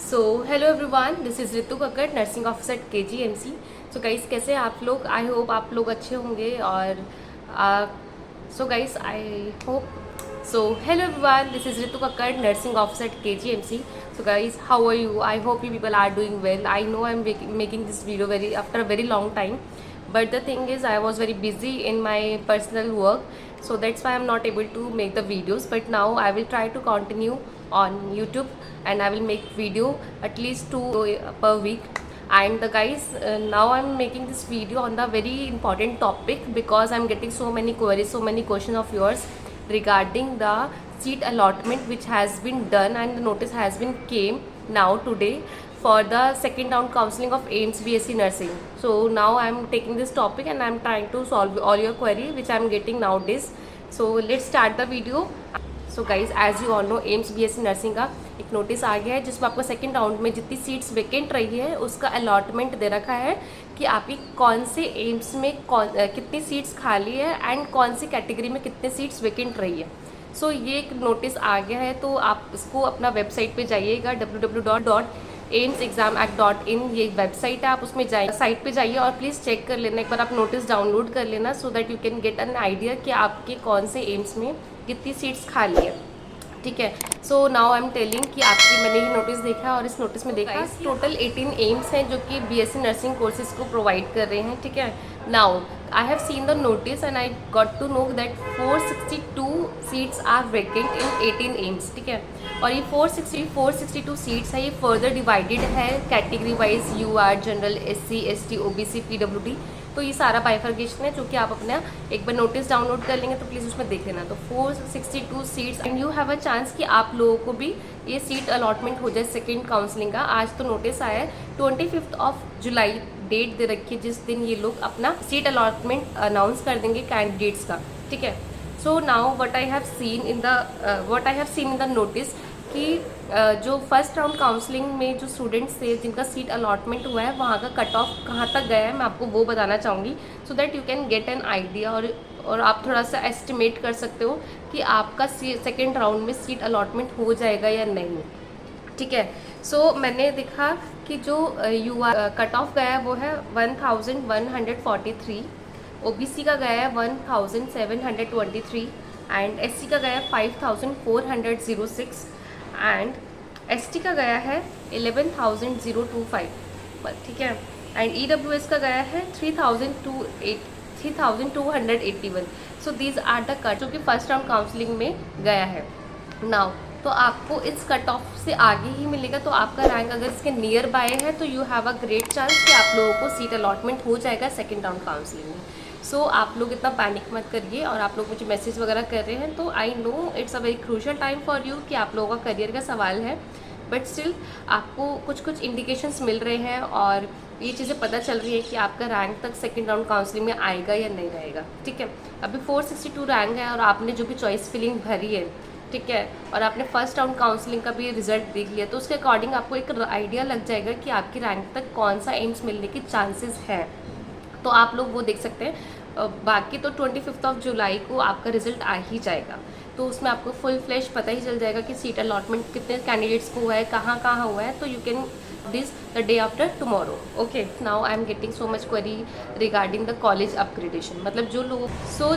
So hello everyone, this is Ritu Kakkar, nursing officer at KGMC। So guys, कैसे हैं आप लोग? आई होप आप लोग अच्छे होंगे। और so guys, I hope so hello everyone, this is Ritu Kakkar, nursing officer at KGMC। So guys, how are you? I hope you people are doing well. I know I'm making this video very after a very long time, but the thing is I was very busy in my personal work, so that's why I'm not able to make the videos. But now I will try to continue on YouTube, and I will make video at least 2 per week. And the guys, now I'm making this video on the very important topic because I'm getting so many queries, so many questions of yours regarding the seat allotment which has been done, and the notice has been came now today for the second round counseling of AIMS BSc nursing. So now I'm taking this topic and I'm trying to solve all your query which I'm getting nowadays. So let's start the video. So guys, as you all know, AIIMS BSc nursing का एक notice आ गया है जिसमें आपको second round में जितनी seats vacant रही है उसका अलॉटमेंट दे रखा है कि आपकी कौन से एम्स में कितनी सीट्स खाली है एंड कौन सी कैटेगरी में कितने सीट्स वेकेंट रही है। सो ये एक नोटिस आ गया है, तो आप इसको अपना वेबसाइट पे जाइएगा www.aimsexamact.in, ये वेबसाइट है, आप उसमें जाइए, साइट पे जाइए और प्लीज़ चेक कर लेना, एक बार आप नोटिस डाउनलोड कर लेना so that you can get an idea कि आपके कौन से एम्स में कितनी सीट्स खाली है। ठीक है, so now I am telling कि आपकी मैंने ये नोटिस देखा और इस नोटिस में देखा टोटल 18 एम्स हैं जो कि BSc नर्सिंग कोर्सेज को प्रोवाइड कर रहे हैं। ठीक है, now I have seen the notice and I got to know that 462 seats are vacant in 18 AIIMS. ठीक है, और ये 462 सीट्स है, ये फर्दर डिवाइडेड है category wise, UR, general, SC, ST, OBC, PWD। तो ये सारा बाइफर्केशन है जो कि आप अपना एक बार नोटिस डाउनलोड कर लेंगे तो प्लीज़ उसमें देख लेना। तो 462 seats and you have a chance कि आप लोगों को भी ये सीट अलॉटमेंट हो जाए सेकेंड काउंसलिंग का। आज तो नोटिस आया है 25 जुलाई डेट दे रखी है जिस दिन ये लोग अपना सीट अलॉटमेंट अनाउंस कर देंगे कैंडिडेट्स का। ठीक है, so now what I have seen in the notice कि जो फर्स्ट राउंड काउंसलिंग में जो स्टूडेंट्स थे जिनका सीट अलॉटमेंट हुआ है वहाँ का कट ऑफ कहाँ तक गया है मैं आपको वो बताना चाहूँगी so that you can get an idea और आप थोड़ा सा एस्टिमेट कर सकते हो कि आपका सेकेंड राउंड में सीट अलॉटमेंट हो जाएगा या नहीं। ठीक है, सो मैंने देखा कि जो कट ऑफ गया है वो है 1143, OBC का गया है 1723 एंड SC का गया है 5406 एंड ST का गया है 11025। ठीक है, एंड EWS का गया है 3281। So these are the cut जो कि फर्स्ट राउंड काउंसलिंग में गया है। नाउ तो आपको इस कट ऑफ से आगे ही मिलेगा, तो आपका रैंक अगर इसके नियर बाय है तो you have a great chance कि आप लोगों को सीट अलॉटमेंट हो जाएगा सेकेंड राउंड काउंसलिंग में। सो आप लोग इतना पैनिक मत करिए, और आप लोग मुझे मैसेज वगैरह कर रहे हैं तो I know it's a very crucial time for you कि आप लोगों का करियर का सवाल है, बट स्टिल आपको कुछ इंडिकेशंस मिल रहे हैं और ये चीज़ें पता चल रही है कि आपका रैंक तक सेकेंड राउंड काउंसलिंग में आएगा या नहीं रहेगा। ठीक है, अभी 462 रैंक है और आपने जो भी चॉइस फिलिंग भरी है, ठीक है, और आपने फर्स्ट राउंड काउंसलिंग का भी रिजल्ट देख लिया तो उसके अकॉर्डिंग आपको एक आइडिया लग जाएगा कि आपकी रैंक तक कौन सा एम्स मिलने की चांसेस है, तो आप लोग वो देख सकते हैं। बाकी तो 25 जुलाई को आपका रिजल्ट आ ही जाएगा, तो उसमें आपको फुल फ्लैश पता ही चल जाएगा कि सीट अलॉटमेंट कितने कैंडिडेट्स को हुआ है, कहाँ कहाँ हुआ है, तो you can this the day after tomorrow. Okay, now I am getting so much query regarding the college upgradation, मतलब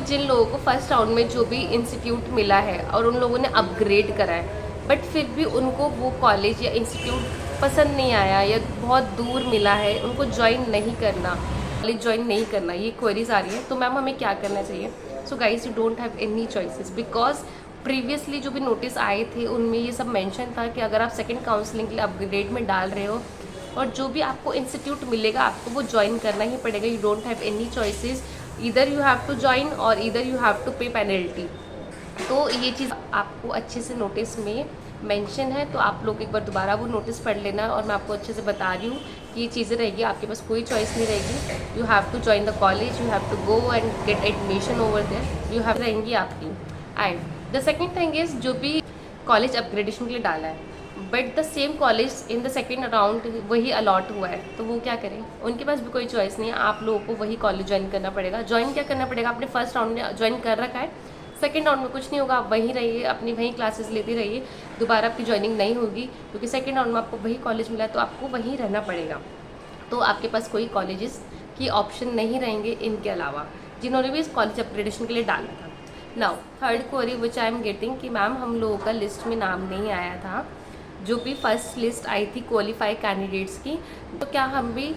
जिन लोगों को फर्स्ट राउंड में जो भी इंस्टीट्यूट मिला है और उन लोगों ने अपग्रेड करा है बट फिर भी उनको वो कॉलेज या इंस्टीट्यूट पसंद नहीं आया या बहुत दूर मिला है, उनको ज्वाइन नहीं करना, कॉलेज ज्वाइन नहीं करना, ये क्वेरीज आ रही है, तो मैम हमें क्या करना चाहिए? So guys, you don't have any choices because previously जो भी नोटिस आए थे उनमें ये सब मेंशन था कि अगर आप सेकंड काउंसलिंग के लिए अपग्रेड में डाल रहे हो और जो भी आपको इंस्टीट्यूट मिलेगा आपको वो ज्वाइन करना ही पड़ेगा। You don't have any choices, इधर यू हैव टू ज्वाइन और इधर यू हैव टू पे पेनल्टी। तो ये चीज़ आपको अच्छे से नोटिस में मेंशन है, तो आप लोग एक बार दोबारा वो नोटिस पढ़ लेना, और मैं आपको अच्छे से बता रही हूँ कि ये चीज़ें रहेगी, आपके पास कोई चॉइस नहीं रहेगी। You have to join the college, you have to go and get admission over there, you have रहेंगी आपकी। And the second thing is जो भी कॉलेज अपग्रेडेशन के लिए डाला है but the same college in the second round वही allot हुआ है, तो वो क्या करें? उनके पास भी कोई चॉइस नहीं है, आप लोगों को वही कॉलेज ज्वाइन करना पड़ेगा। ज्वाइन क्या करना पड़ेगा? आपने फर्स्ट राउंड में ज्वाइन कर रखा है, सेकेंड राउंड में कुछ नहीं होगा, आप वहीं रहिए, अपनी वहीं क्लासेस लेते रहिए, दोबारा आपकी ज्वाइनिंग नहीं होगी, क्योंकि सेकेंड राउंड में आपको वही कॉलेज मिला है तो आपको वहीं रहना पड़ेगा। तो आपके पास कोई कॉलेजेस की ऑप्शन नहीं रहेंगे इनके अलावा, जिन्होंने भी इस कॉलेज अपग्रेडेशन के लिए डाला था। Now third query which I am getting कि मैम हम लोगों का लिस्ट में नाम नहीं आया था, जो भी फर्स्ट लिस्ट आई थी क्वालिफाइड कैंडिडेट्स की, तो क्या हम भी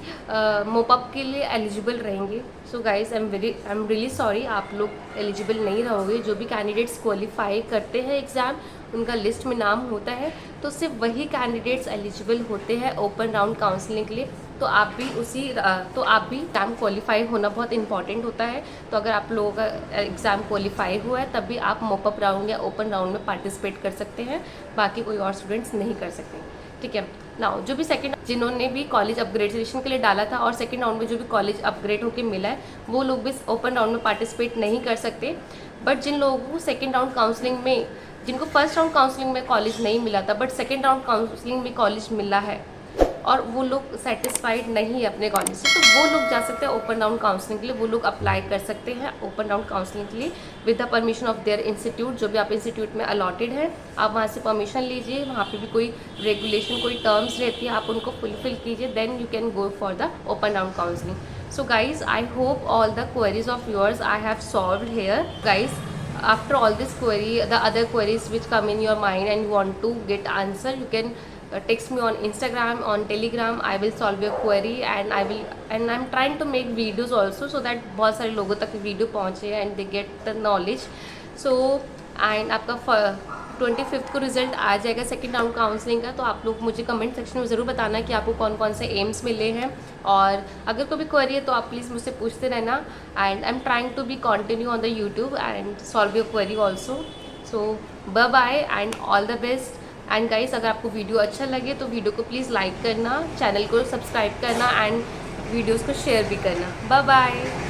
मोपअप के लिए एलिजिबल रहेंगे? सो guys I am really sorry, आप लोग एलिजिबल नहीं रहोगे। जो भी कैंडिडेट्स क्वालिफाई करते हैं एग्ज़ाम, उनका लिस्ट में नाम होता है, तो सिर्फ वही कैंडिडेट्स एलिजिबल होते हैं ओपन राउंड काउंसलिंग के लिए। तो आप भी एग्ज़ाम क्वालिफाई होना बहुत इंपॉर्टेंट होता है। तो अगर आप लोगों का एग्ज़ाम क्वालिफाई हुआ है तब भी आप मोपअप राउंड या ओपन राउंड में पार्टिसिपेट कर सकते हैं, बाकी कोई और स्टूडेंट्स नहीं कर सकते। ठीक है। नाउ जो भी जिन्होंने भी कॉलेज अपग्रेडेशन के लिए डाला था और सेकेंड राउंड में जो भी कॉलेज अपग्रेड होकर मिला है, वो लोग भी ओपन राउंड में पार्टिसिपेट नहीं कर सकते। बट जिन लोगों को सेकेंड राउंड काउंसलिंग में, जिनको फर्स्ट राउंड काउंसलिंग में कॉलेज नहीं मिला था बट सेकेंड राउंड काउंसलिंग में कॉलेज मिला है और वो लोग सेटिस्फाइड नहीं है अपने कॉलेज से, तो वो लोग जा सकते हैं ओपन राउंड काउंसलिंग के लिए। वो लोग अप्लाई कर सकते हैं ओपन राउंड काउंसलिंग के लिए with the permission of their institute. जो भी आप इंस्टीट्यूट में अलॉटेड है, आप वहाँ से परमिशन लीजिए, वहाँ पे भी कोई रेगुलेशन, कोई टर्म्स रहती है, आप उनको फुलफिल कीजिए, then you can go for the open round counselling. So guys, I hope all the queries of yours I have solved here. Guys, after all this query, the other queries which come in your mind and you want to get answer, you can text me on Instagram, on Telegram. I will solve your query and I'm trying to make videos also so that बहुत सारे लोगों तक video पहुँचे and they get the knowledge. So and आपका 25 को result आ जाएगा second round counselling का, तो आप लोग मुझे कमेंट सेक्शन में ज़रूर बताना कि आपको कौन कौन से एम्स मिले हैं। और अगर कोई भी क्वेरी है तो आप प्लीज़ मुझसे पूछते रहना, and I am trying to be continue on the YouTube and solve your query also. So bye bye and all the best. And guys, अगर आपको वीडियो अच्छा लगे तो वीडियो को प्लीज़ लाइक करना, चैनल को सब्सक्राइब करना एंड वीडियोज़ को शेयर भी करना। Bye bye.